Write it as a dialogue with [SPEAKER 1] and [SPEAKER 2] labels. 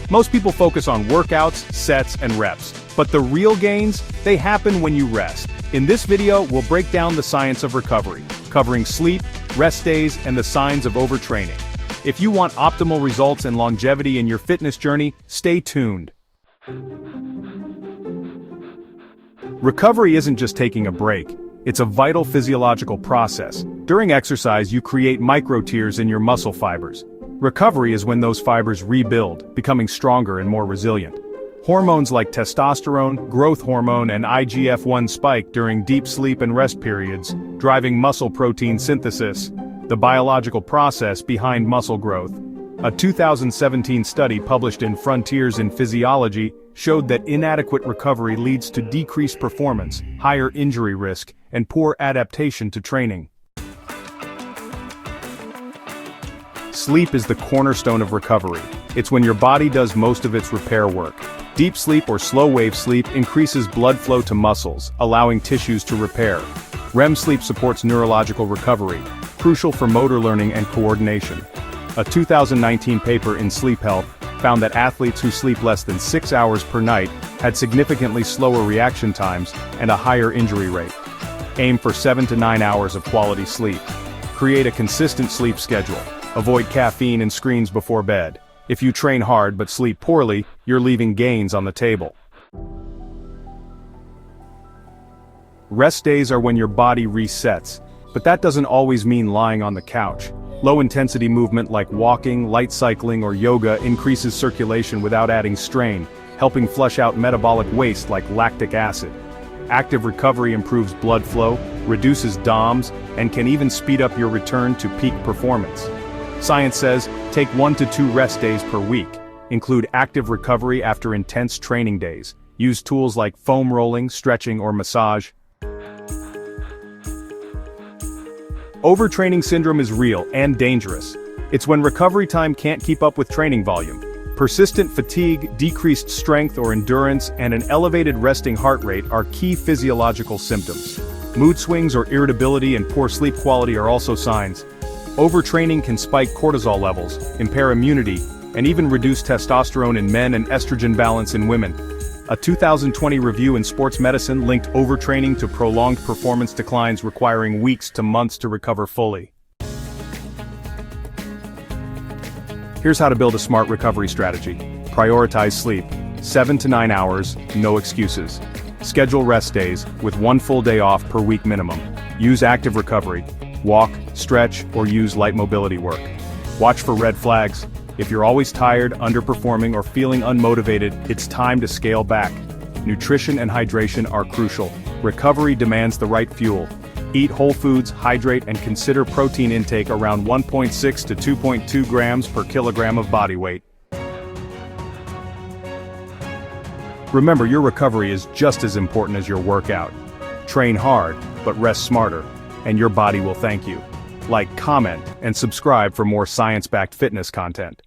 [SPEAKER 1] Most people focus on workouts, sets, and reps, but the real gains, they happen when you rest. In this video, we'll break down the science of recovery, covering sleep, rest days, and the signs of overtraining. If you want optimal results and longevity in your fitness journey, stay tuned. Recovery isn't just taking a break. It's a vital physiological process. During exercise, you create micro-tears in your muscle fibers. Recovery is when those fibers rebuild, becoming stronger and more resilient. Hormones like testosterone, growth hormone, and IGF-1 spike during deep sleep and rest periods, driving muscle protein synthesis, the biological process behind muscle growth. A 2017 study published in Frontiers in Physiology showed that inadequate recovery leads to decreased performance, higher injury risk, and poor adaptation to training. Sleep is the cornerstone of recovery. It's when your body does most of its repair work. Deep sleep or slow-wave sleep increases blood flow to muscles, allowing tissues to repair. REM sleep supports neurological recovery, crucial for motor learning and coordination. A 2019 paper in Sleep Health found that athletes who sleep less than 6 hours per night had significantly slower reaction times and a higher injury rate. Aim for 7 to 9 hours of quality sleep. Create a consistent sleep schedule. Avoid caffeine and screens before bed. If you train hard but sleep poorly, you're leaving gains on the table. Rest days are when your body resets, but that doesn't always mean lying on the couch. Low-intensity movement like walking, light cycling, or yoga increases circulation without adding strain, helping flush out metabolic waste like lactic acid. Active recovery improves blood flow, reduces DOMS, and can even speed up your return to peak performance. Science says, take 1 to 2 rest days per week. Include active recovery after intense training days. Use tools like foam rolling, stretching, or massage. Overtraining syndrome is real and dangerous. It's when recovery time can't keep up with training volume. Persistent fatigue, decreased strength or endurance, and an elevated resting heart rate are key physiological symptoms. Mood swings or irritability and poor sleep quality are also signs. Overtraining can spike cortisol levels, impair immunity, and even reduce testosterone in men and estrogen balance in women. A 2020 review in Sports Medicine linked overtraining to prolonged performance declines requiring weeks to months to recover fully. Here's how to build a smart recovery strategy. Prioritize sleep. 7 to 9 hours, no excuses. Schedule rest days, with 1 full day off per week minimum. Use active recovery. Walk, stretch, or use light mobility work. Watch for red flags. If you're always tired, underperforming, or feeling unmotivated, it's time to scale back. Nutrition and hydration are crucial. Recovery demands the right fuel. Eat whole foods, hydrate, and consider protein intake around 1.6 to 2.2 grams per kilogram of body weight. Remember, your recovery is just as important as your workout. Train hard, but rest smarter, and your body will thank you. Like, comment, and subscribe for more science-backed fitness content.